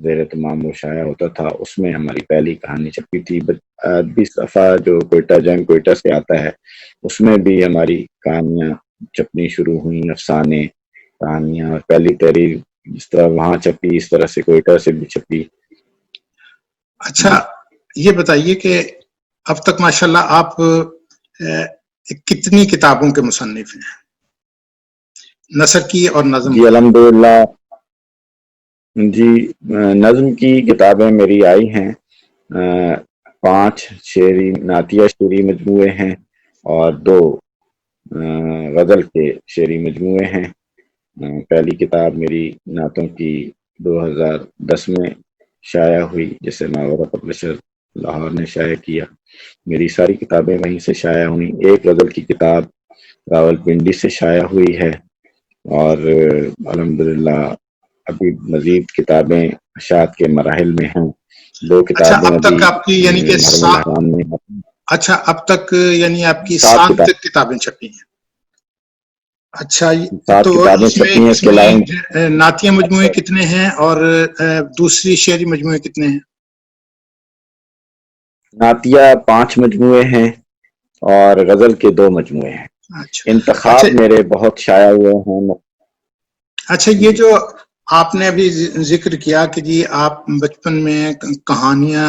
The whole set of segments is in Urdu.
زیر تمام وہ شائع ہوتا تھا، اس میں ہماری پہلی کہانی چھپی تھی۔ ادبی صفحہ جو کوئٹہ جنگ کوئٹہ سے آتا ہے، اس میں بھی ہماری کہانیاں چھپنی شروع ہوئیں، افسانے، کہانیاں، اور پہلی تحریر جس طرح وہاں چھپی اس طرح سے کوئٹہ سے بھی چھپی۔ اچھا، یہ بتائیے کہ اب تک ماشاءاللہ آپ کتنی کتابوں کے مصنف ہیں، نثر کی اور نظم جی کی؟ الحمدللہ، جی نظم کی کتابیں میری آئی ہیں، 5 شعری نعتیہ شعری مجموعے ہیں اور 2 غزل کے شعری مجموعے ہیں۔ پہلی کتاب میری نعتوں کی 2010 میں شائع ہوئی، جسے ماورا پبلشر لاہور نے شائع کیا۔ میری ساری کتابیں وہیں سے شائع ہوئیں۔ ایک غزل کی کتاب راول پنڈی سے شائع ہوئی ہے، اور الحمدللہ ابھی مزید کتابیں اشاعت کے مراحل میں ہیں۔ 2 اچھا، کتابیں اب ابھی تک آپ کی یعنی کہ محرم الاحرام میں۔ اچھا، اب تک یعنی آپ کی 7 7 کتابیں چھپی ہیں۔ اچھا، تو کتابیں اس چھپی ہیں، اس کے میں علاوہ نعتیہ مجموعے کتنے ہیں اور دوسری شعری مجموعے کتنے ہیں؟ نعتیہ 5 مجموعے ہیں اور غزل کے 2 مجموعے ہیں۔ اچھا اچھا انتخاب میرے بہت شائع ہوئے ہیں۔ اچھا، یہ جو آپ نے ابھی ذکر کیا کہ جی آپ بچپن میں کہانیاں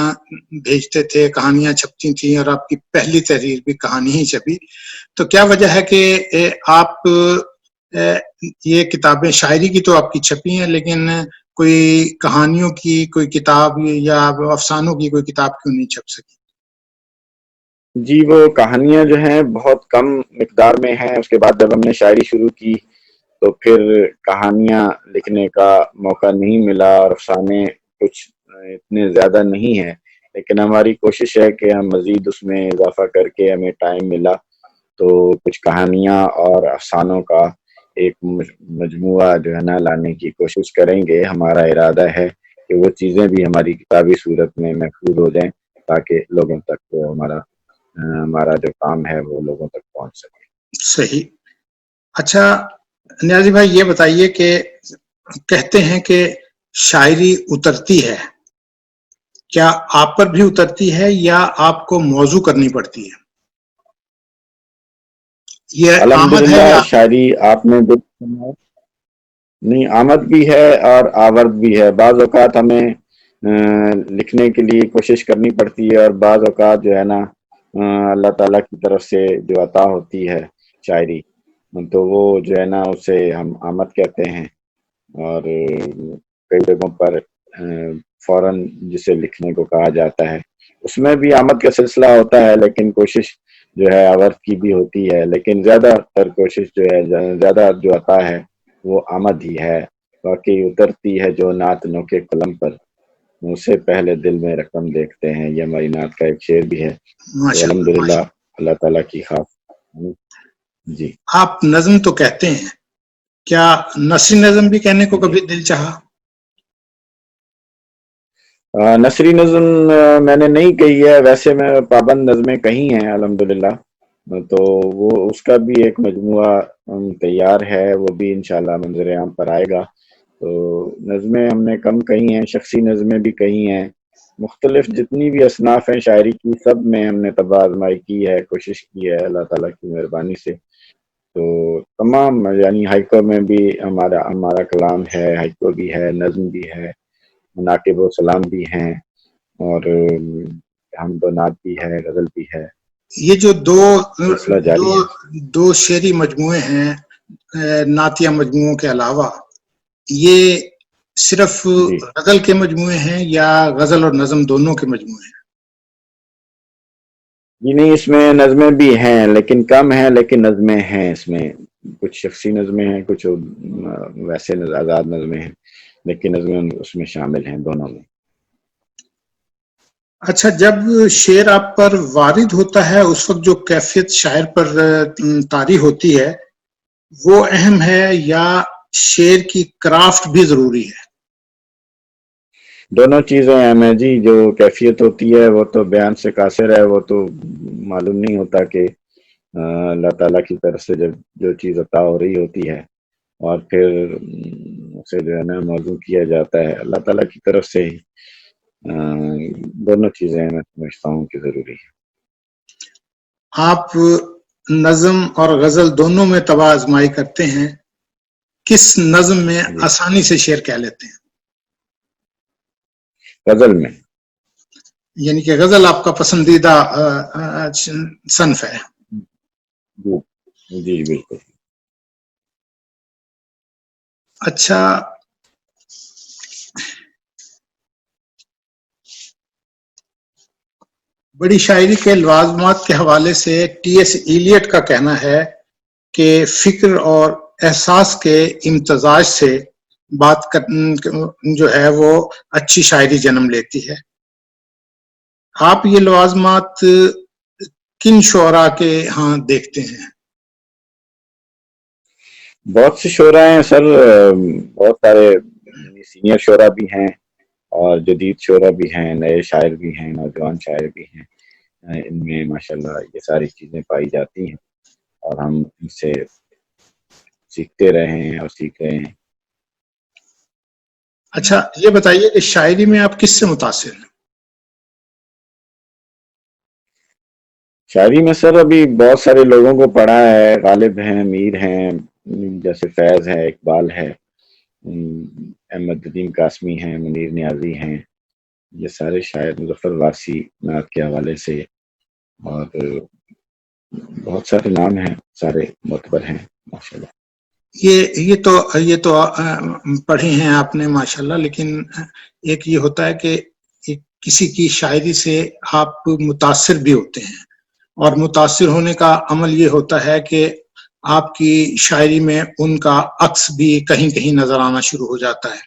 بھیجتے تھے، کہانیاں چھپتی تھیں اور آپ کی پہلی تحریر بھی کہانی ہی چھپی، تو کیا وجہ ہے کہ آپ یہ کتابیں شاعری کی تو آپ کی چھپی ہیں، لیکن کوئی کہانیوں کی کوئی کتاب یا افسانوں کی کوئی کتاب کیوں نہیں چھپ سکی؟ جی وہ کہانیاں جو ہیں بہت کم مقدار میں ہیں۔ اس کے بعد جب ہم نے شاعری شروع کی تو پھر کہانیاں لکھنے کا موقع نہیں ملا، اور افسانے کچھ اتنے زیادہ نہیں ہیں، لیکن ہماری کوشش ہے کہ ہم مزید اس میں اضافہ کر کے ہمیں ٹائم ملا تو کچھ کہانیاں اور افسانوں کا ایک مجموعہ جو ہے نا لانے کی کوشش کریں گے۔ ہمارا ارادہ ہے کہ وہ چیزیں بھی ہماری کتابی صورت میں محفوظ ہو جائیں تاکہ لوگوں تک ہمارا جو کام ہے وہ لوگوں تک پہنچ سکے۔ صحیح۔ اچھا نیازی بھائی، یہ بتائیے کہ کہتے ہیں کہ شاعری اترتی ہے، کیا آپ پر بھی اترتی ہے یا آپ کو موضوع کرنی پڑتی ہے؟ یہ آمد ہے الحمدللہ یا؟ شاعری آپ نے نہیں، آمد بھی ہے اور آورد بھی ہے۔ بعض اوقات ہمیں لکھنے کے لیے کوشش کرنی پڑتی ہے، اور بعض اوقات جو ہے نا اللہ تعالیٰ کی طرف سے جو عطا ہوتی ہے شاعری، تو وہ جو ہے نا اسے ہم آمد کہتے ہیں، اور کئی جگہوں پر فوراً جسے لکھنے کو کہا جاتا ہے اس میں بھی آمد کا سلسلہ ہوتا ہے، لیکن کوشش جو ہے آورد کی بھی ہوتی ہے، لیکن زیادہ تر کوشش جو ہے زیادہ جو عطا ہے وہ آمد ہی ہے۔ باقی اترتی ہے جو نعت نو کے قلم پر، اسے پہلے دل میں رقم دیکھتے ہیں، یہ ہماری نعت کا ایک شعر بھی ہے۔ تو ماشاء اللہ الحمدللہ ماشاء اللہ تعالیٰ کی خاص۔ جی اللہ، آپ نظم تو کہتے ہیں، کیا نثری نظم بھی کہنے کو جی کبھی دل چاہا؟ نثری نظم میں نے نہیں کہی ہے، ویسے میں پابند نظمیں کہی ہیں الحمدللہ، تو وہ اس کا بھی ایک مجموعہ تیار ہے، وہ بھی انشاءاللہ منظر عام پر آئے گا۔ تو نظمیں ہم نے کم کہی ہیں، شخصی نظمیں بھی کہی ہیں، مختلف جتنی بھی اصناف ہیں شاعری کی سب میں ہم نے طبع آزمائی کی ہے، کوشش کی ہے اللہ تعالیٰ کی مہربانی سے۔ تو تمام یعنی ہائیکو میں بھی ہمارا کلام ہے، ہائیکو بھی ہے، نظم بھی ہے، مناقب و سلام بھی ہیں، اور حمد و نعت بھی ہے، غزل بھی ہے۔ یہ جو سلسلہ جاری ہے۔ دو شعری مجموعے ہیں نعتیہ مجموعوں کے علاوہ، یہ صرف جی غزل کے مجموعے ہیں یا غزل اور نظم دونوں کے مجموعے ہیں؟ جی نہیں، اس میں نظمیں بھی ہیں لیکن کم ہیں، لیکن نظمیں ہیں اس میں، کچھ شخصی نظمیں ہیں، کچھ ویسے آزاد نظمیں ہیں، لیکن نظمیں اس میں شامل ہیں دونوں میں۔ اچھا، جب شعر آپ پر وارد ہوتا ہے اس وقت جو کیفیت شاعر پر طاری ہوتی ہے وہ اہم ہے یا شعر کی کرافٹ بھی ضروری ہے؟ دونوں چیزیں اہم ہیں جی، جو کیفیت ہوتی ہے وہ تو بیان سے قاصر ہے، وہ تو معلوم نہیں ہوتا کہ اللہ تعالیٰ کی طرف سے جب جو چیز عطا ہو رہی ہوتی ہے، اور پھر سے جو ہے نا موضوع کیا جاتا ہے، اللہ تعالیٰ کی طرف سے ہی دونوں چیزیں میں سمجھتا ہوں کہ ضروری ہے۔ آپ نظم اور غزل دونوں میں طبع آزمائی کرتے ہیں، کس نظم میں آسانی سے شعر کہہ لیتے ہیں؟ غزل میں، یعنی کہ غزل آپ کا پسندیدہ صنف ہے؟ جی بالکل۔ اچھا، بڑی شاعری کے لوازمات کے حوالے سے ٹی ایس ایلیٹ کا کہنا ہے کہ فکر اور احساس کے امتزاج سے بات جو ہے وہ اچھی شاعری جنم لیتی ہے۔ آپ یہ لوازمات کن شعراء کے ہاں دیکھتے ہیں؟ بہت سے شعراء ہیں سر، بہت سارے سینئر شعراء بھی ہیں اور جدید شعراء بھی ہیں، نئے شاعر بھی ہیں، نوجوان شاعر بھی ہیں، ان میں ماشاءاللہ یہ ساری چیزیں پائی جاتی ہیں اور ہم ان سے سیکھتے رہے ہیں اور سیکھ رہے ہیں۔ اچھا یہ بتائیے کہ شاعری میں آپ کس سے متاثر ہیں؟ شاعری میں سر ابھی بہت سارے لوگوں کو پڑھا ہے، غالب ہیں، میر ہیں، جیسے فیض ہے، اقبال ہے، احمد ندیم قاسمی ہیں، منیر نیازی ہیں، یہ سارے شاعر، مظفر واسی نعت کے حوالے سے، اور بہت سارے نام ہیں، سارے معتبر ہیں ماشاءاللہ۔ یہ تو پڑھے ہیں آپ نے ماشاءاللہ، لیکن ایک یہ ہوتا ہے کہ کسی کی شاعری سے آپ متاثر بھی ہوتے ہیں، اور متاثر ہونے کا عمل یہ ہوتا ہے کہ آپ کی شاعری میں ان کا عکس بھی کہیں کہیں نظر آنا شروع ہو جاتا ہے۔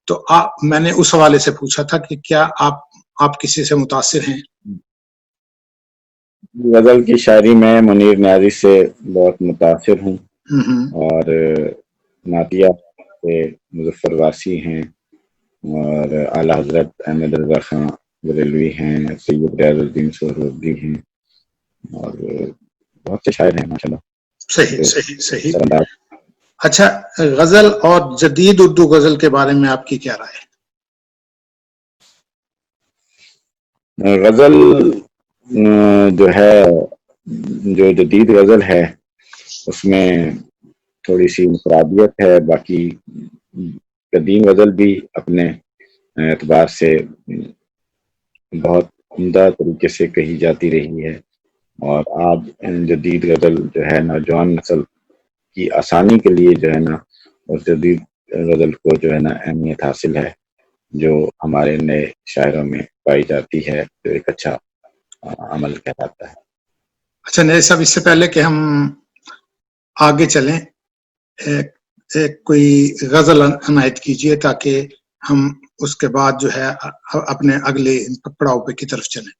تو میں نے اس حوالے سے پوچھا تھا کہ کیا آپ کسی سے متاثر ہیں؟ غزل کی شاعری میں منیر نیازی سے بہت متاثر ہوں، اور نعتیہ سے مظفر واسی ہیں، اور اعلیٰ حضرت احمد رضا خان بریلوی ہیں، سید ریاض الدین سہروردی ہیں، اور بہت سے شاعر ہیں ماشاءاللہ۔ صحیح۔ اچھا، غزل اور جدید اردو غزل کے بارے میں آپ کی کیا رائے ہے؟ غزل جو ہے، جو جدید غزل ہے اس میں تھوڑی سی انفرادیت ہے، باقی قدیم غزل بھی اپنے اعتبار سے بہت عمدہ طریقے سے کہی جاتی رہی ہے، اور آج جدید غزل جو ہے نوجوان نسل کی آسانی کے لیے جو ہے نا اس جدید غزل کو جو ہے نا اہمیت حاصل ہے، جو ہمارے نئے شاعروں میں پائی جاتی ہے، جو ایک اچھا عمل کہلاتا ہے۔ اچھا نئے صاحب، اس سے پہلے کہ ہم آگے چلیں، کوئی غزل عنایت کیجیے تاکہ ہم اس کے بعد جو ہے اپنے اگلے پڑاؤ پہ کی طرف چلیں۔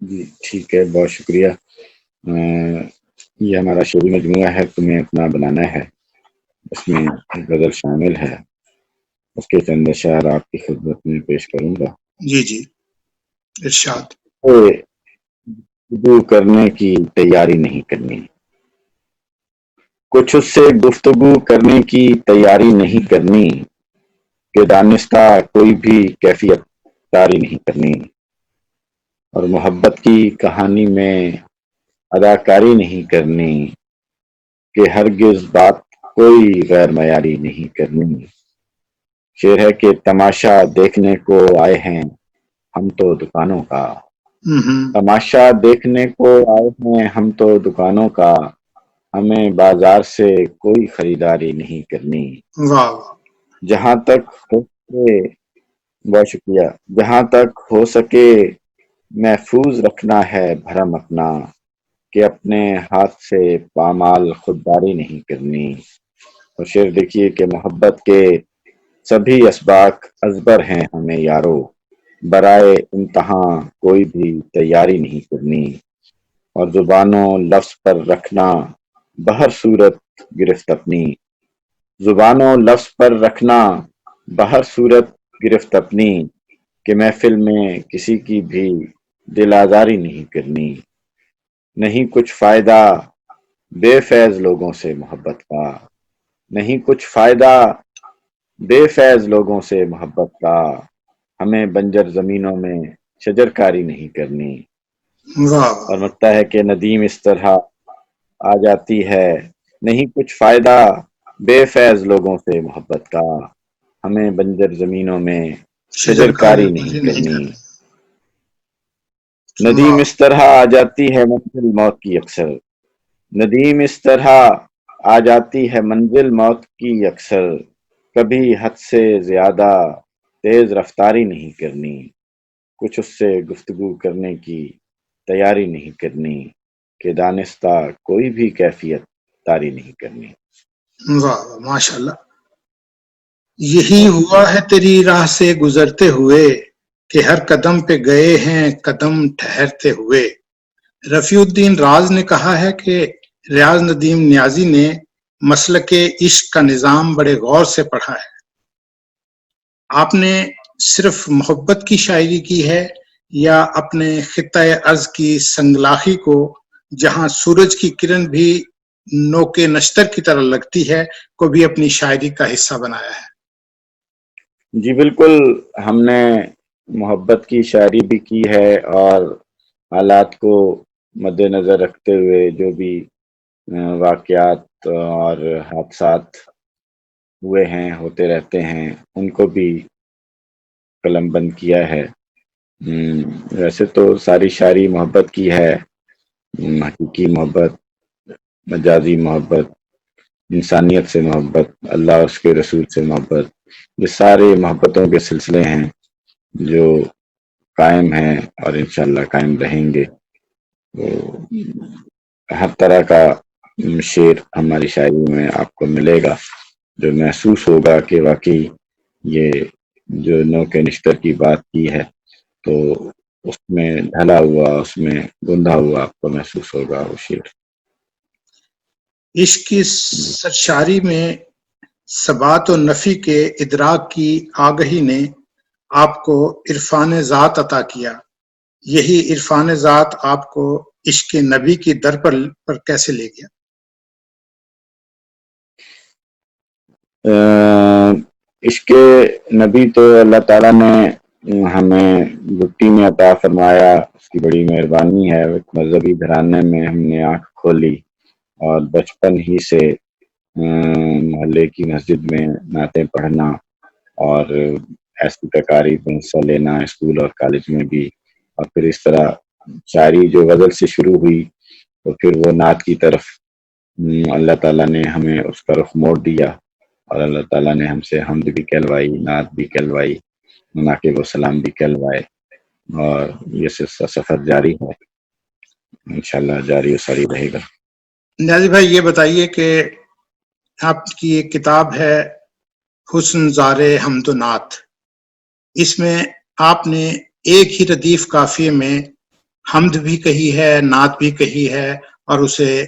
جی ٹھیک ہے، بہت شکریہ۔ یہ ہمارا شعری مجموعہ ہے، تمہیں اپنا بنانا ہے، اس میں غزل شامل ہے، اس کے چند اشعار آپ کی خدمت میں پیش کروں گا۔ جی ارشاد۔ گفتگو کرنے کی تیاری نہیں کرنی، کچھ اس سے گفتگو کرنے کی تیاری نہیں کرنی، کہ دانستہ کوئی بھی کیفیت طاری نہیں کرنی، اور محبت کی کہانی میں اداکاری نہیں کرنی، کہ ہرگز بات کوئی غیر معیاری نہیں کرنی۔ شعر ہے کہ تماشا دیکھنے کو آئے ہیں ہم تو دکانوں کا، تماشا دیکھنے کو آئے ہیں ہم تو دکانوں کا، ہمیں بازار سے کوئی خریداری نہیں کرنی۔ جہاں تک ہو سکے، بہت شکریہ، جہاں تک ہو سکے محفوظ رکھنا ہے بھرم اپنا، کہ اپنے ہاتھ سے پامال خودداری نہیں کرنی۔ اور شعر دیکھیے کہ محبت کے سبھی اسباق ازبر ہیں ہمیں یارو، برائے امتحاں کوئی بھی تیاری نہیں کرنی، اور زبانوں لفظ پر رکھنا بہر صورت گرفت اپنی، زبانوں لفظ پر رکھنا بہر صورت گرفت اپنی، کہ محفل میں کسی کی بھی دل آزاری نہیں کرنی۔ نہیں کچھ فائدہ بے فیض لوگوں سے محبت کا، نہیں کچھ فائدہ بے فیض لوگوں سے محبت کا، ہمیں بنجر زمینوں میں شجرکاری نہیں کرنی. واہ اور لگتا ہے کہ ندیم اس طرح آ جاتی ہے، نہیں کچھ فائدہ بے فیض لوگوں سے محبت کا، ہمیں بنجر زمینوں میں شجرکاری نہیں کرنی. ندیم اس طرح آ جاتی ہے منزل موت کی اکثر، ندیم اس طرح آ جاتی ہے منزل موت کی اکثر، کبھی حد سے زیادہ تیز رفتاری نہیں کرنی، کچھ اس سے گفتگو کرنے کی تیاری نہیں کرنی، کہ دانستہ کوئی بھی کیفیت طاری نہیں کرنی. واہ ماشاء اللہ. یہی ہوا ہے تیری راہ سے گزرتے ہوئے کہ ہر قدم پہ گئے ہیں قدم ٹھہرتے ہوئے. رفیع الدین راز نے کہا ہے کہ ریاض ندیم نیازی نے مسلک عشق کا نظام بڑے غور سے پڑھا ہے. آپ نے صرف محبت کی شاعری کی ہے یا اپنے خطۂ ارض کی سنگلاخی کو، جہاں سورج کی کرن بھی نوک نشتر کی طرح لگتی ہے، کو بھی اپنی شاعری کا حصہ بنایا ہے؟ جی بالکل، ہم نے محبت کی شاعری بھی کی ہے، اور حالات کو مد نظر رکھتے ہوئے جو بھی واقعات اور حادثات ہوئے ہیں ہوتے رہتے ہیں ان کو بھی قلم بند کیا ہے. ویسے تو ساری شاعری محبت کی ہے، حقیقی محبت، مجازی محبت، انسانیت سے محبت، اللہ اس کے رسول سے محبت، یہ سارے محبتوں کے سلسلے ہیں جو قائم ہیں اور انشاءاللہ قائم رہیں گے. تو ہر طرح کا شعر ہماری شاعری میں آپ کو ملے گا جو محسوس ہوگا کہ واقعی یہ جو نوک نشتر کی بات کی ہے تو اس میں ڈھلا ہوا، اس میں گندھا ہوا آپ کو محسوس ہوگا وہ شعر. عشق کی سرشاری میں ثبات و نفی کے ادراک کی آگہی نے آپ کو عرفان ذات عطا کیا. یہی عرفان ذات آپ کو عشق نبی کی در پر کیسے لے گیا؟ عشق نبی تو اللہ تعالیٰ نے ہمیں گٹی میں عطا فرمایا، اس کی بڑی مہربانی ہے. ایک مذہبی گھرانے میں ہم نے آنکھ کھولی اور بچپن ہی سے محلے کی مسجد میں نعتیں پڑھنا اور ایسی تقاریب میں حصہ لینا اسکول اور کالج میں بھی، اور پھر اس طرح شاعری جو غزل سے شروع ہوئی تو پھر وہ نعت کی طرف اللہ تعالیٰ نے ہمیں اس کا رخ موڑ دیا، اور اللہ تعالیٰ نے ہم سے حمد بھی کہلوائی، نعت بھی کہلوائی، مناقب و سلام بھی کہلوائے، اور یہ سلسلہ سفر جاری ہے، انشاءاللہ جاری و ساری رہے گا. نیازی بھائی یہ بتائیے کہ آپ کی ایک کتاب ہے حسن زار حمد و نعت، اس میں آپ نے ایک ہی ردیف قافیے میں حمد بھی کہی ہے، نعت بھی کہی ہے، اور اسے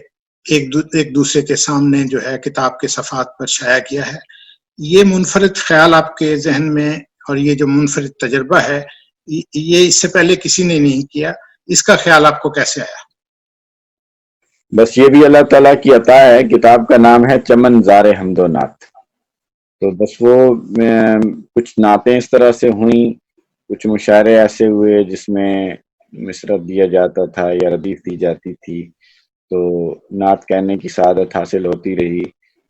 ایک دوسرے کے سامنے جو ہے کتاب کے صفحات پر شائع کیا ہے. یہ منفرد خیال آپ کے ذہن میں اور یہ جو منفرد تجربہ ہے یہ اس سے پہلے کسی نے نہیں کیا، اس کا خیال آپ کو کیسے آیا؟ بس یہ بھی اللہ تعالیٰ کی عطا ہے. کتاب کا نام ہے چمن زار حمد و نعت. تو بس وہ کچھ نعتیں اس طرح سے ہوئیں، کچھ مشاعرے ایسے ہوئے جس میں مصرع دیا جاتا تھا یا ردیف دی جاتی تھی، تو نعت کہنے کی سعادت حاصل ہوتی رہی.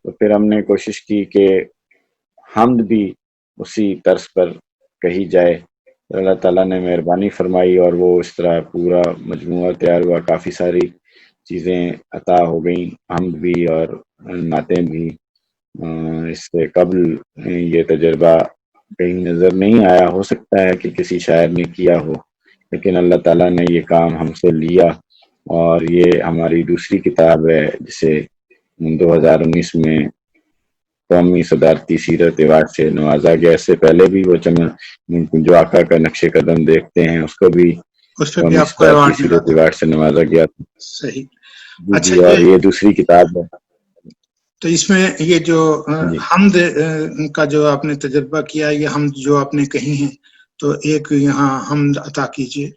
تو پھر ہم نے کوشش کی کہ حمد بھی اسی طرز پر کہی جائے. اللہ تعالیٰ نے مہربانی فرمائی اور وہ اس طرح پورا مجموعہ تیار ہوا. کافی ساری چیزیں عطا ہو گئیں، حمد بھی اور نعتیں بھی. اس سے قبل یہ تجربہ کہیں نظر نہیں آیا، ہو سکتا ہے کہ کسی شاعر نے کیا ہو، لیکن اللہ تعالیٰ نے یہ کام ہم سے لیا، اور یہ ہماری دوسری کتاب ہے جسے 2019 میں قومی صدارتی سیرت ایوارڈ سے نوازا گیا. اس سے پہلے بھی وہ جو آقا کا نقش قدم دیکھتے ہیں اس کو بھی اس پہ بھی قومی آپ کو صدارتی ایوارڈ ملا سیرت تھا؟ ایوارڈ سے نوازا گیا تھا. صحیح. جی اچھا، جی، اور یہ دوسری کتاب ہے. تو اس میں یہ جو جی حمد کا جو آپ نے تجربہ کیا، یہ حمد جو آپ نے کہی ہیں، تو ایک یہاں حمد عطا کیجیے.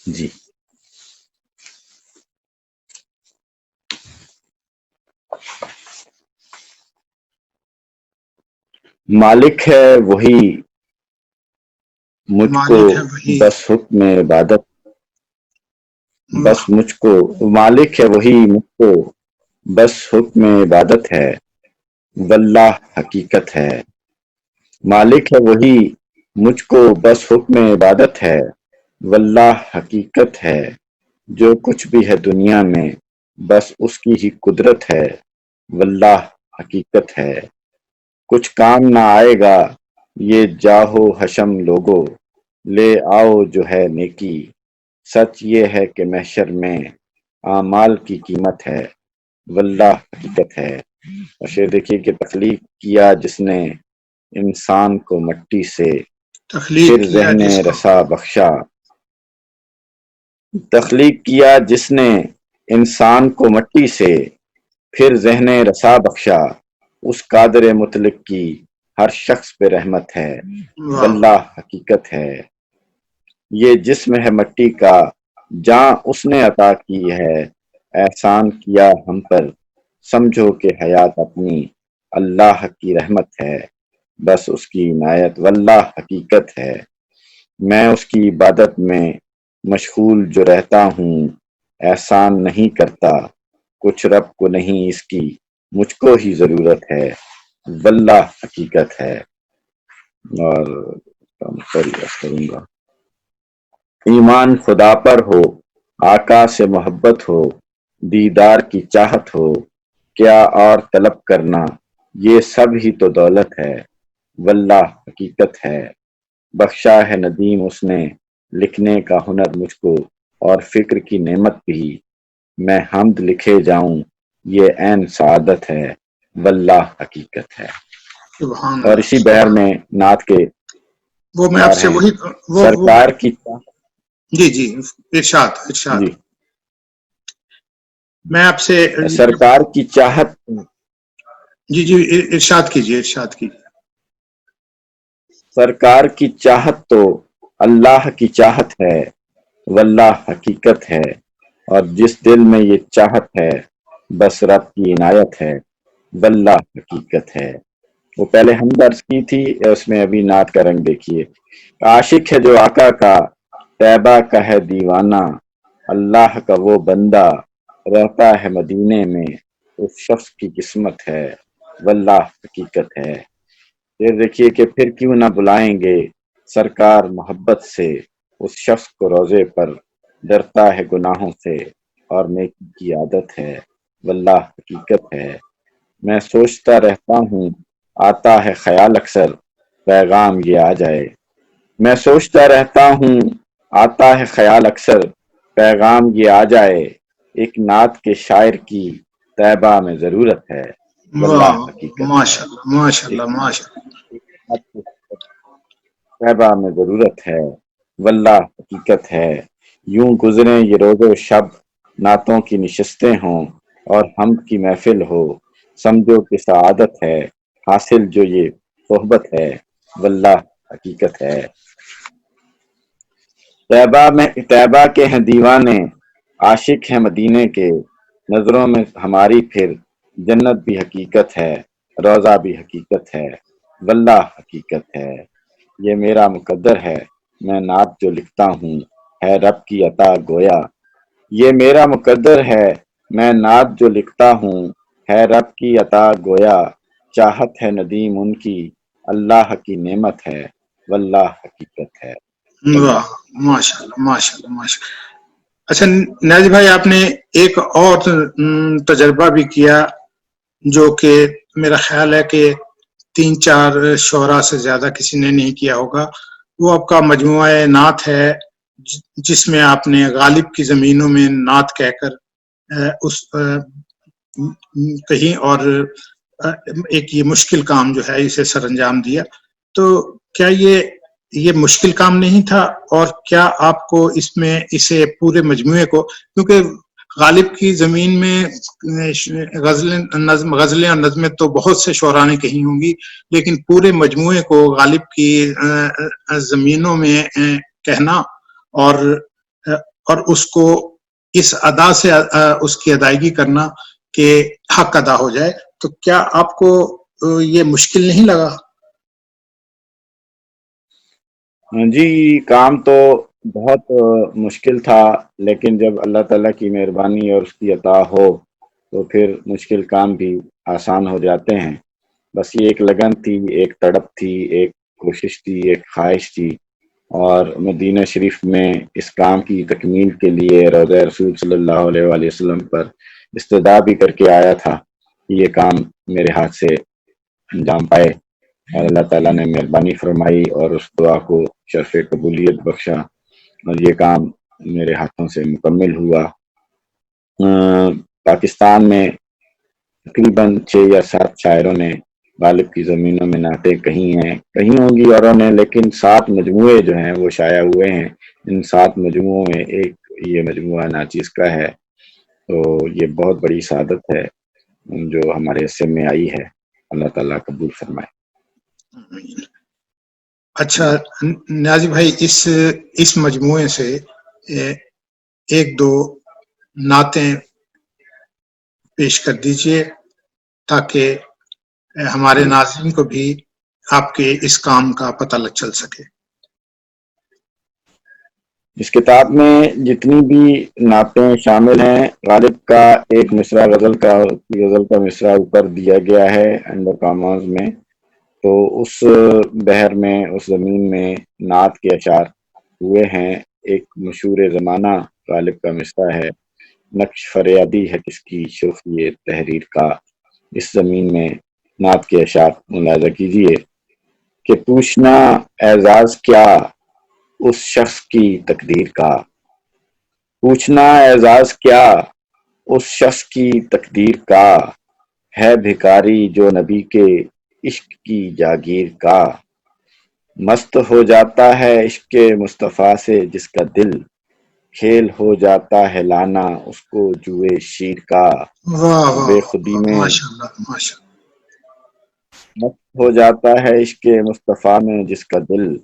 جی. مالک ہے وہی مجھ کو مالک ہے وہی بس حکم عبادت، بس مجھ کو مالک ہے وہی مجھ کو بس حکم عبادت ہے، واللہ حقیقت ہے۔ مالک ہے وہی مجھ کو بس حکم عبادت ہے، واللہ حقیقت ہے۔ جو کچھ بھی ہے دنیا میں بس اس کی ہی قدرت ہے، واللہ حقیقت ہے۔ کچھ کام نہ آئے گا یہ جاہو حشم لوگو، لے آؤ جو ہے نیکی۔ سچ یہ ہے کہ محشر میں اعمال کی قیمت ہے، واللہ حقیقت ہے۔ اور شعر دیکھیے کہ تخلیق کیا جس نے انسان کو مٹی سے، تخلیق پھر کیا ذہن جس کو رسا بخشا۔ تخلیق کیا جس نے انسان کو مٹی سے، پھر ذہن رسا بخشا۔ اس قادر مطلق کی ہر شخص پہ رحمت ہے، واللہ حقیقت ہے۔ یہ جسم ہے مٹی کا جاں اس نے عطا کی ہے، احسان کیا ہم پر سمجھو کہ حیات اپنی، اللہ کی رحمت ہے، بس اس کی عنایت، واللہ حقیقت ہے۔ میں اس کی عبادت میں مشغول جو رہتا ہوں، احسان نہیں کرتا کچھ رب کو نہیں اس کی مجھ کو ہی ضرورت ہے، واللہ حقیقت ہے۔ اور کروں گا ایمان خدا پر ہو، آقا سے محبت ہو، دیدار کی چاہت ہو، کیا اور طلب کرنا، یہ سب ہی تو دولت ہے، واللہ حقیقت ہے۔ بخشا ہے ندیم اس نے لکھنے کا ہنر مجھ کو، اور فکر کی نعمت بھی، میں حمد لکھے جاؤں یہ عین سعادت ہے، واللہ حقیقت ہے۔ سبحان اور اللہ اسی بہر سبحان میں نعت کے وہ میں آپ سے ہیں، وہی سرکار کی جی جی ارشاد جی میں آپ سے سرکار کی چاہت، جی ارشاد کیجیے سرکار کی چاہت تو اللہ کی چاہت ہے، واللہ حقیقت ہے۔ اور جس دل میں یہ چاہت ہے بس رب کی عنایت ہے، واللہ حقیقت ہے۔ وہ پہلے ہم درس کی تھی، اس میں ابھی نعت کا رنگ دیکھیے۔ عاشق ہے جو آقا کا طیبہ کا ہے دیوانہ، اللہ کا وہ بندہ رہتا ہے مدینے میں، اس شخص کی قسمت ہے، واللہ حقیقت ہے۔ پھر دیکھیے کہ پھر کیوں نہ بلائیں گے سرکار محبت سے، اس شخص کو روضے پر ڈرتا ہے گناہوں سے، اور نیکی کی عادت ہے، واللہ حقیقت ہے۔ میں سوچتا رہتا ہوں آتا ہے خیال اکثر، پیغام یہ آ جائے۔ میں سوچتا رہتا ہوں آتا ہے خیال اکثر، پیغام یہ آ جائے، ایک نعت کے شاعر کی طیبہ میں ضرورت ہے، واللہ حقیقت ہے۔ ماشاء اللہ ماشاء طیبہ میں ضرورت ہے، واللہ حقیقت ہے۔ یوں گزریں یہ روز و شب، نعتوں کی نشستیں ہوں اور حمد کی محفل ہو، سمجھو کہ سعادت ہے حاصل جو یہ صحبت ہے، واللہ حقیقت ہے۔ طیبہ کے ہیں دیوانے، عاشق ہیں مدینے کے، نظروں میں ہماری پھر جنت بھی حقیقت ہے، روضہ بھی حقیقت ہے، واللہ حقیقت ہے۔ یہ میرا مقدر ہے میں نعت جو لکھتا ہوں، ہے رب کی عطا گویا۔ یہ میرا مقدر ہے میں نعت جو لکھتا ہوں، ہے رب کی عطا گویا۔ چاہت ہے ندیم ان کی اللہ کی نعمت ہے، واللہ حقیقت ہے۔ ماشاء اللہ اچھا نیاز بھائی، آپ نے ایک اور تجربہ بھی کیا جو کہ میرا خیال ہے کہ 3-4 شعراء سے زیادہ کسی نے نہیں کیا ہوگا۔ وہ آپ کا مجموعہ نعت ہے جس میں آپ نے غالب کی زمینوں میں نعت کہہ کر اس کہیں اور ایک یہ مشکل کام جو ہے اسے سر انجام دیا، تو کیا یہ مشکل کام نہیں تھا؟ اور کیا آپ کو اس میں اسے پورے مجموعے کو، کیونکہ غالب کی زمین میں غزلیں اور نظمیں تو بہت سے شعراء نے کہی ہوں گی، لیکن پورے مجموعے کو غالب کی زمینوں میں کہنا اور اس کو اس ادا سے اس کی ادائیگی کرنا، کہ حق ادا ہو جائے، تو کیا آپ کو یہ مشکل نہیں لگا؟ جی، کام تو بہت مشکل تھا، لیکن جب اللہ تعالیٰ کی مہربانی اور اس کی عطا ہو تو پھر مشکل کام بھی آسان ہو جاتے ہیں۔ بس یہ ایک لگن تھی، ایک تڑپ تھی، ایک کوشش تھی، ایک خواہش تھی، اور مدینہ شریف میں اس کام کی تکمیل کے لیے روضہ رسول صلی اللہ علیہ وآلہ وسلم پر استدعا بھی کر کے آیا تھا کہ یہ کام میرے ہاتھ سے انجام پائے، اور اللہ تعالیٰ نے مہربانی فرمائی اور اس دعا کو شرف قبولیت بخشا، اور یہ کام میرے ہاتھوں سے مکمل ہوا۔ پاکستان میں تقریباً 6 یا 7 شاعروں نے غالب کی زمینوں میں نعتیں کہی ہیں، کہیں ہوں گی اوروں نے، لیکن 7 مجموعے جو ہیں وہ شائع ہوئے ہیں۔ ان 7 مجموعوں میں ایک یہ مجموعہ ناچیز کا ہے، تو یہ بہت بڑی سعادت ہے جو ہمارے حصے میں آئی ہے۔ اللہ تعالیٰ قبول فرمائے۔ اچھا نیازی بھائی، اس مجموعے سے ایک دو نعتیں پیش کر دیجئے تاکہ ہمارے ناظرین کو بھی آپ کے اس کام کا پتہ لگ چل سکے۔ اس کتاب میں جتنی بھی نعتیں شامل ہیں، غالب کا ایک مصرع غزل کا مصرع اوپر دیا گیا ہے انڈر کاماز میں، تو اس بحر میں، اس زمین میں نعت کے اشعار ہوئے ہیں۔ ایک مشہور زمانہ غالب کا مصرع ہے، نقش فریادی ہے کس کی شوخی تحریر کا، اس زمین میں نعت کے اشعار ملاحظہ کیجیے کہ پوچھنا اعزاز کیا اس شخص کی تقدیر کا، پوچھنا اعزاز کیا اس شخص کی تقدیر کا، ہے بھکاری جو نبی کے عشق کی جاگیر کا، مست ہو جاتا ہے عشق مصطفیٰ سے جس کا دل، کھیل ہو جاتا ہے لانا اس کو جوئے شیر کا، واہ واہ بے خودی میں ماشاء اللہ ماشاء اللہ۔ مست ہو جاتا ہے عشق مصطفیٰ میں جس کا دل،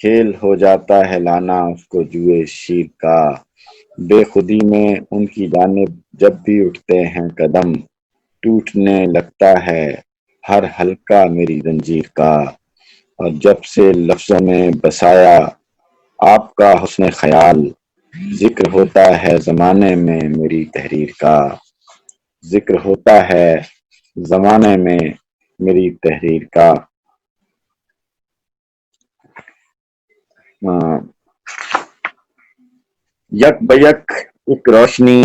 کھیل ہو جاتا ہے لانا اس کو جوئے شیر کا، بے خودی میں ان کی جانب جب بھی اٹھتے ہیں قدم، ٹوٹنے لگتا ہے ہر حلقہ میری زنجیر کا، اور جب سے لفظوں میں بسایا آپ کا حسن خیال، ذکر ہوتا ہے زمانے میں میری تحریر کا، ذکر ہوتا ہے زمانے میں میری تحریر کا۔ یک بیک ایک روشنی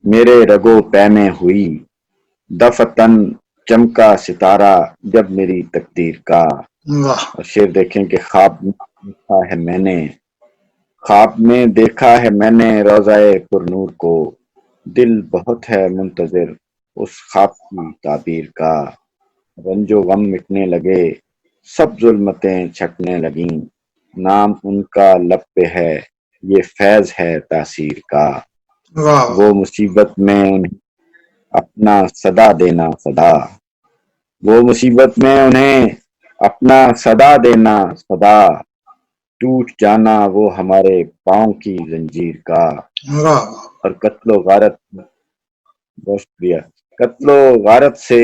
میرے رگو پے میں ہوئی، دفتن چمکا ستارہ جب میری تقدیر کا، واہ اور شعر دیکھیں کہ خواب میں دیکھا ہے میں نے روضہ پر نور کو، دل بہت ہے منتظر اس خواب کی تعبیر کا، رنج و غم مٹنے لگے سب ظلمتیں چھٹنے لگیں، نام ان کا لب پہ ہے یہ فیض ہے تاثیر کا، واہ وہ مصیبت میں انہیں اپنا صدا دینا صدا، وہ مصیبت میں انہیں اپنا صدا دینا صدا، ٹوٹ جانا وہ ہمارے پاؤں کی زنجیر کا، واہ اور قتل و غارت، بہت شکریہ، قتل و غارت سے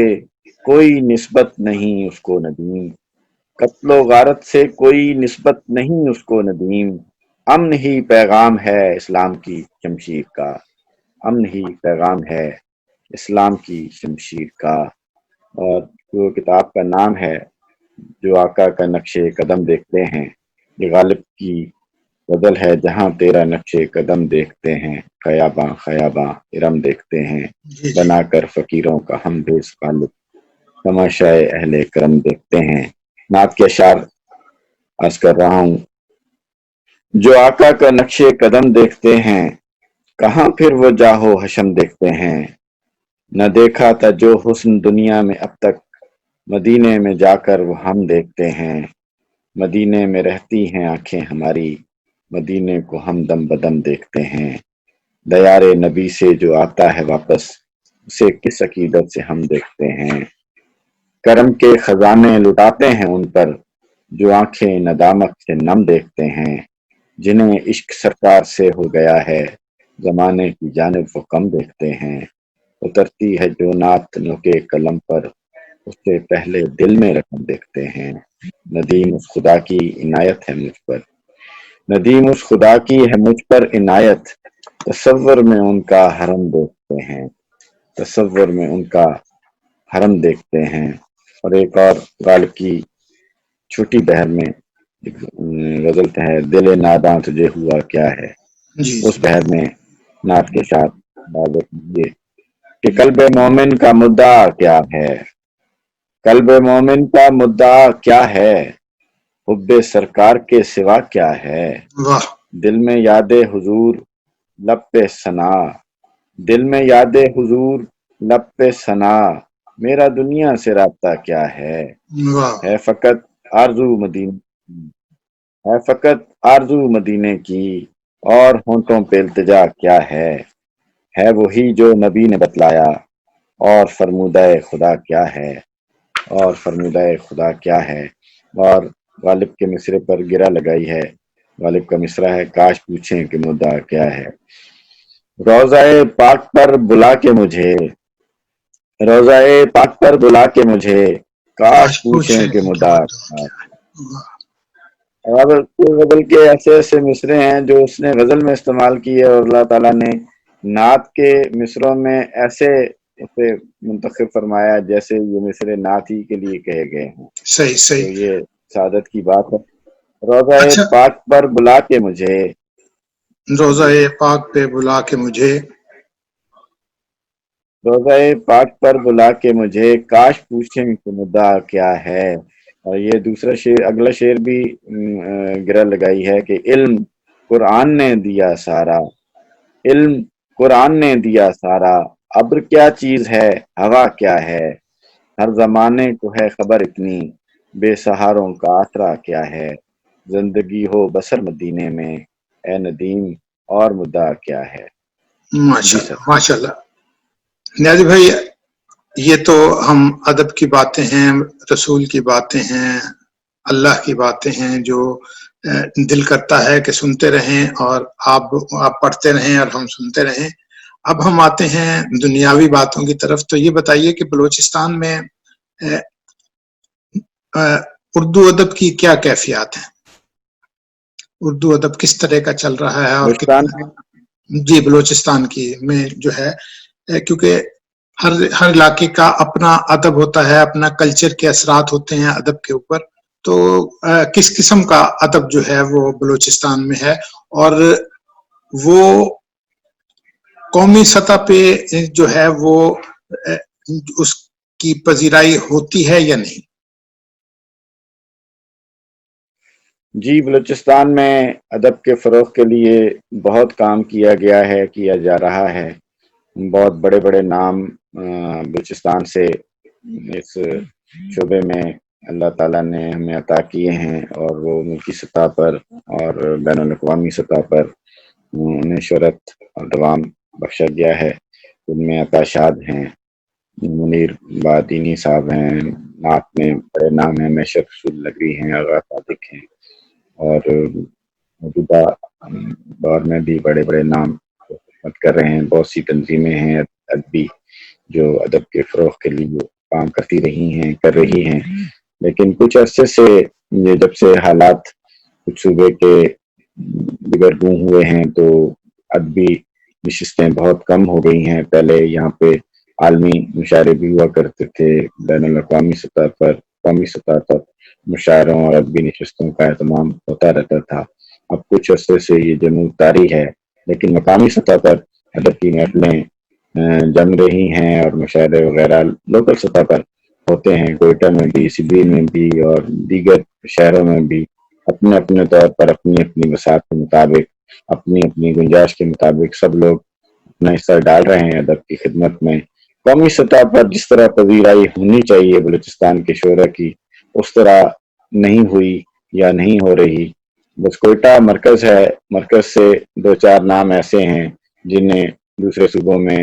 کوئی نسبت نہیں اس کو ندیم، قتل و غارت سے کوئی نسبت نہیں اس کو ندیم، امن ہی پیغام ہے اسلام کی شمشیر کا، امن ہی پیغام ہے اسلام کی شمشیر کا۔ اور جو کتاب کا نام ہے جو آقا کا نقش قدم دیکھتے ہیں، یہ غالب کی غزل ہے، جہاں تیرا نقش قدم دیکھتے ہیں، خیاباں خیاباں ارم دیکھتے ہیں، جی جی بنا کر فقیروں کا ہم بیس غالب تماشائے اہل کرم دیکھتے ہیں۔ نعت کے اشعار عرض کر رہا ہوں۔ جو آقا کا نقش قدم دیکھتے ہیں، کہاں پھر وہ جاہو حشم دیکھتے ہیں، نہ دیکھا تھا جو حسن دنیا میں اب تک، مدینے میں جا کر وہ ہم دیکھتے ہیں، مدینے میں رہتی ہیں آنکھیں ہماری، مدینے کو ہم دم بدم دیکھتے ہیں، دیار نبی سے جو آتا ہے واپس اسے کس عقیدت سے ہم دیکھتے ہیں، کرم کے خزانے لٹاتے ہیں ان پر جو آنکھیں ندامت سے نم دیکھتے ہیں، جنہیں عشق سرکار سے ہو گیا ہے زمانے کی جانب وہ کم دیکھتے ہیں، اترتی ہے جو نعت نوکے قلم پر، اس سے پہلے دل میں رقم دیکھتے ہیں۔ ندیم اس خدا کی عنایت ہے مجھ پر، ندیم اس خدا کی ہے مجھ پر عنایت، تصور میں ان کا حرم دیکھتے ہیں، تصور میں ان کا حرم دیکھتے ہیں۔ اور ایک اور غالب کی چھوٹی بہر میں غزل ہے، دل ناداں تجھے ہوا کیا ہے، جی اس جی بہر میں نعت کے ساتھ بات یہ کہ قلب مومن کا مدعا کیا ہے، قلب مومن کا مدعا کیا ہے، حب سرکار کے سوا کیا ہے، واہ دل میں یاد حضور لب پہ ثنا، دل میں یاد حضور لب پہ ثنا، میرا دنیا سے رابطہ کیا واہ ہے فقط آرزو مدینہ، ہے فقط آرزو مدینے کی، اور ہونٹوں پہ التجا کیا ہے وہی جو نبی نے بتلایا، اور فرمودہ خدا کیا ہے، اور فرمودہ خدا کیا ہے۔ اور غالب کے مصرے پر گرہ لگائی ہے، غالب کا مصرع ہے، کاش پوچھیں کہ مدعا کیا ہے، روضہ پاک پر بلا کے مجھے، روضہ پاک پر بلا کے مجھے، کاش پوچھیں کہ مدعا کیا ہے۔ واہ اور غزل کے ایسے ایسے مصرے ہیں جو اس نے غزل میں استعمال کیے، اور اللہ تعالیٰ نے نعت کے مصروں میں ایسے اسے منتخب فرمایا جیسے یہ مصرے نعت ہی کے لیے کہے گئے ہیں، صحیح تو صحیح یہ سعادت کی بات ہے۔ روضہ اچھا، پاک پر بلا کے مجھے، روضہ پاک پہ بلا کے مجھے، روضہ پاک پر بلا کے مجھے، کاش پوچھیں کہ مدعا کیا ہے۔ اور یہ دوسرا شعر، اگلا شعر بھی گرہ لگائی ہے کہ علم قرآن نے دیا سارا، علم قرآن نے دیا سارا، ابر کیا چیز ہے ہوا کیا ہے، ہر زمانے کو ہے خبر اتنی، بے سہاروں کا آسرا کیا ہے، زندگی ہو بسر مدینے میں، اے ندیم اور مدعا کیا ہے۔ جی ماشاء سر۔ اللہ ماشاء اللہ۔ نیازی بھائی، یہ تو ہم ادب کی باتیں ہیں، رسول کی باتیں ہیں، اللہ کی باتیں ہیں جو دل کرتا ہے کہ سنتے رہیں، اور آپ پڑھتے رہیں اور ہم سنتے رہیں۔ اب ہم آتے ہیں دنیاوی باتوں کی طرف۔ تو یہ بتائیے کہ بلوچستان میں اردو ادب کی کیا کیفیات ہیں؟ اردو ادب کس طرح کا چل رہا ہے اور بلوچستان جی بلوچستان کی میں جو ہے، کیونکہ ہر علاقے کا اپنا ادب ہوتا ہے، اپنا کلچر کے اثرات ہوتے ہیں ادب کے اوپر۔ تو کس قسم کا ادب جو ہے وہ بلوچستان میں ہے، اور وہ قومی سطح پہ جو ہے وہ اس کی پذیرائی ہوتی ہے یا نہیں؟ جی، بلوچستان میں ادب کے فروغ کے لیے بہت کام کیا گیا ہے، کیا جا رہا ہے۔ بہت بڑے بڑے نام بلوچستان سے اس شعبے میں اللہ تعالیٰ نے ہمیں عطا کیے ہیں، اور وہ ملکی سطح پر اور بین الاقوامی سطح پر انہیں شہرت اور دوام بخشا گیا ہے۔ ان میں عطا شاد ہیں، منیر بادینی صاحب ہیں، نعت میں بڑے نام ہیں، میشر رسول نقوی ہیں، آغا صادق ہیں، اور موجودہ دور میں بھی بڑے بڑے نام خدمت کر رہے ہیں۔ بہت سی تنظیمیں ہیں ادبی جو ادب کے فروغ کے لیے کام کرتی رہی ہیں، کر رہی ہیں، لیکن کچھ عرصے سے یہ جب سے حالات کچھ صوبے کے دگرگوں ہوئے ہیں تو ادبی نشستیں بہت کم ہو گئی ہیں۔ پہلے یہاں پہ عالمی مشاعرے بھی ہوا کرتے تھے، بین الاقوامی سطح پر، قومی سطح پر مشاعروں اور ادبی نشستوں کا اہتمام ہوتا رہتا تھا۔ اب کچھ عرصے سے یہ جنوب طاری ہے، لیکن مقامی سطح پر ادب کی محفلیں جم رہی ہیں، اور مشاعرے وغیرہ لوکل سطح پر ہوتے ہیں، کوئٹہ میں بھی، سبی میں بھی، اور دیگر شہروں میں بھی، اپنے اپنے طور پر، اپنی اپنی وسعت کے مطابق، اپنی اپنی گنجائش کے مطابق سب لوگ اپنا حصہ ڈال رہے ہیں ادب کی خدمت میں۔ قومی سطح پر جس طرح پذیرائی ہونی چاہیے بلوچستان کے شعراء کی، اس طرح نہیں ہوئی یا نہیں ہو رہی۔ بس کوئٹہ مرکز ہے، مرکز سے دو چار نام ایسے ہیں جنہیں دوسرے صوبوں میں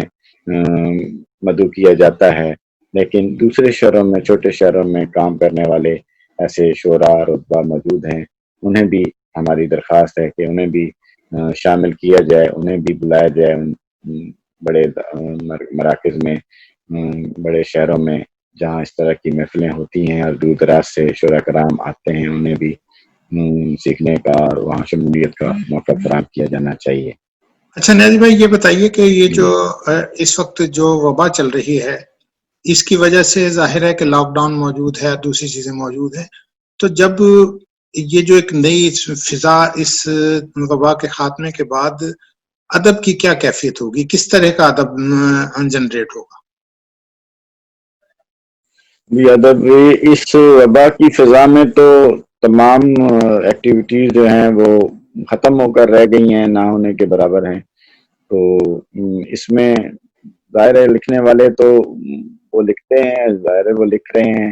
مدعو کیا جاتا ہے، لیکن دوسرے شہروں میں، چھوٹے شہروں میں کام کرنے والے ایسے شعراء رتبہ موجود ہیں، انہیں بھی ہماری درخواست ہے کہ انہیں بھی شامل کیا جائے، انہیں بھی بلایا جائے، بڑے مراکز میں، بڑے شہروں میں جہاں اس طرح کی محفلیں ہوتی ہیں اور دور دراز سے شعراء کرام آتے ہیں، انہیں بھی سیکھنے کا اور وہاں شمولیت کا موقع فراہم کیا جانا چاہیے۔ اچھا نیازی بھائی، یہ بتائیے کہ یہ جو اس وقت جو وبا چل رہی ہے، اس کی وجہ سے ظاہر ہے کہ لاک ڈاؤن موجود ہے، دوسری چیزیں موجود ہیں، تو جب یہ جو ایک نئی فضا اس وبا کے خاتمے کے بعد ادب کی کیا کیفیت ہوگی، کس طرح کا ادب جنریٹ ہوگا؟ جی، ادب اس وبا کی فضا میں تو تمام ایکٹیویٹیز جو ہیں وہ ختم ہو کر رہ گئی ہیں، نہ ہونے کے برابر ہیں۔ تو اس میں ظاہر ہے لکھنے والے تو وہ لکھتے ہیں، ظاہر ہے وہ لکھ رہے ہیں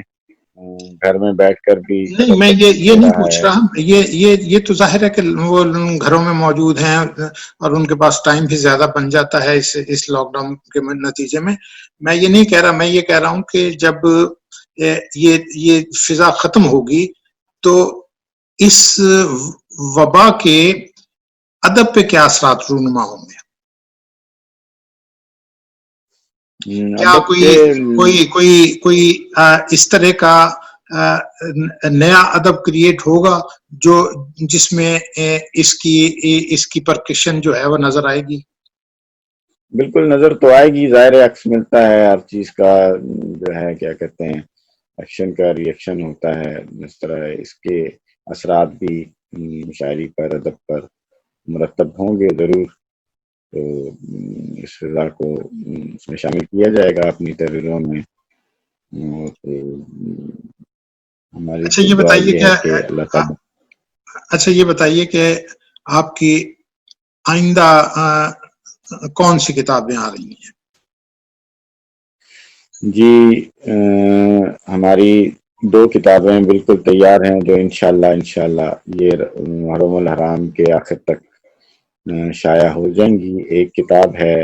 گھر میں بیٹھ کر بھی۔ نہیں، میں یہ نہیں پوچھ رہا، یہ تو ظاہر ہے کہ وہ گھروں میں موجود ہیں اور ان کے پاس ٹائم بھی زیادہ بن جاتا ہے اس لاک ڈاؤن کے نتیجے میں۔ میں یہ نہیں کہہ رہا، میں یہ کہہ رہا ہوں کہ جب یہ فضا ختم ہوگی تو اس وبا کے ادب پہ کیا اثرات رونما ہوں گے؟ کیا کوئی اس طرح کا نیا ادب کریٹ ہوگا جو جس میں اس کی پرکشن جو ہے وہ نظر آئے گی؟ بالکل نظر تو آئے گی، ظاہر عکس ملتا ہے ہر چیز کا، جو ہے کیا کہتے ہیں ایکشن کا ری ایکشن ہوتا ہے، اس طرح اس کے اثرات بھی شاعری پر، ادب پر مرتب ہوں گے ضرور۔ تو اس فضا کو اس میں شامل کیا جائے گا اپنی تحریروں میں۔ تو ہماری اچھا تو یہ دعا بتائیے یہ ہے کہ اللہ تعالیٰ۔ اچھا یہ بتائیے کہ آپ کی آئندہ کون سی کتابیں آ رہی ہیں؟ جی ہماری 2 کتابیں بالکل تیار ہیں جو انشاءاللہ یہ محرم الحرام کے آخر تک شائع ہو جائیں گی۔ ایک کتاب ہے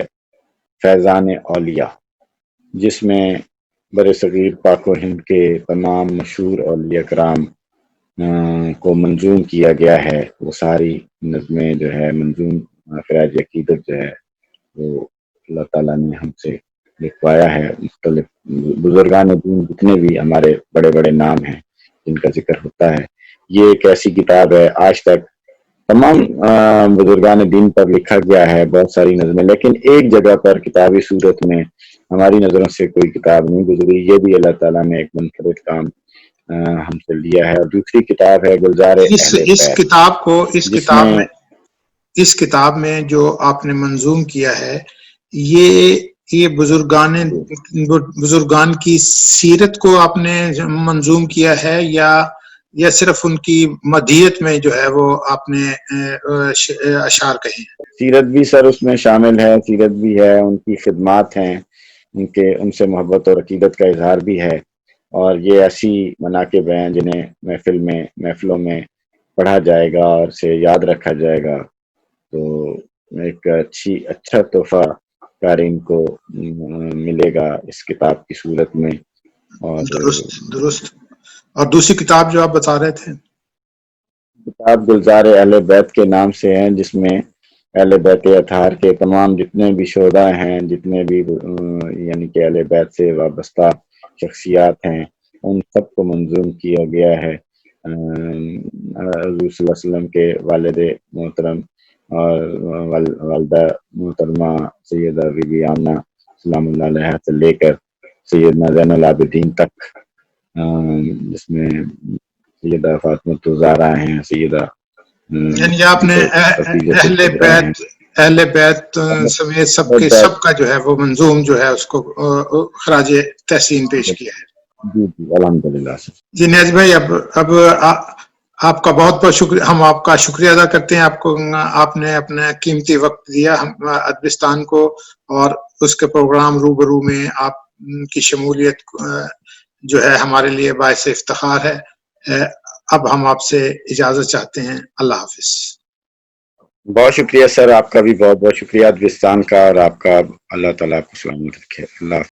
فیضان اولیاء، جس میں برصغیر پاک و ہند کے تمام مشہور اولیاء کرام کو منظوم کیا گیا ہے۔ وہ ساری نظمیں جو ہے منظوم خراج عقیدت جو ہے وہ اللہ تعالیٰ نے ہم سے لکھوایا ہے۔ مختلف بزرگان دین جتنے بھی ہمارے بڑے بڑے نام ہیں جن کا ذکر ہوتا ہے، یہ ایک ایسی کتاب ہے۔ آج تک تمام بزرگان دین پر لکھا گیا ہے بہت ساری نظمیں، لیکن ایک جگہ پر کتابی صورت میں ہماری نظروں سے کوئی کتاب نہیں گزری۔ یہ بھی اللہ تعالیٰ نے ایک منفرد کام ہم سے لیا ہے۔ اور دوسری کتاب ہے گلزار اہل بیت۔ اس کتاب میں جو آپ نے منظوم کیا ہے، یہ بزرگان کی سیرت کو آپ نے منظوم کیا ہے یا صرف ان کی مدیت میں جو ہے وہ آپ نے اشعار کہے ہیں؟ سیرت بھی سر اس میں شامل ہے، سیرت بھی ہے، ان کی خدمات ہیں، ان سے محبت اور عقیدت کا اظہار بھی ہے، اور یہ ایسی مناقب ہیں جنہیں محفلوں میں پڑھا جائے گا اور سے یاد رکھا جائے گا۔ تو ایک اچھا تحفہ قارئین کو ملے گا اس کتاب کی صورت میں۔ اور درست۔ اور دوسری کتاب جو آپ بتا رہے تھے؟ کتاب گلزار اہل بیت کے نام سے ہیں، جس میں اہل بیت اطہار کے تمام جتنے بھی شہداء ہیں، جتنے بھی یعنی کہ اہل بیت سے وابستہ شخصیات ہیں، ان سب کو منظوم کیا گیا ہے۔ حضور صلی اللہ علیہ وسلم کے والد محترم اور والدہ محترمہ سیدہ بی بی آمنہ سلام اللہ علیہ سے لے کر سیدنا زین العابدین تک، جس میں سیدہ فاطمہ الزہرا ہیں، سیدہ یعنی آپ نے اہل بیت سمیت سب کا جو ہے وہ منظوم جو ہے اس کو خراج تحسین پیش کیا ہے۔ جی جی الحمدللہ۔ جی نیاز بھائی، اب آپ کا بہت بہت شکریہ، ہم آپ کا شکریہ ادا کرتے ہیں۔ آپ نے اپنا قیمتی وقت دیا ادبستان کو، اور اس کے پروگرام روبرو میں آپ کی شمولیت جو ہے ہمارے لیے باعث افتخار ہے۔ اب ہم آپ سے اجازت چاہتے ہیں۔ اللہ حافظ۔ بہت شکریہ سر، آپ کا بھی بہت بہت شکریہ ادبستان کا، اور آپ کا اللہ تعالیٰ کو سلامت رکھے۔ اللہ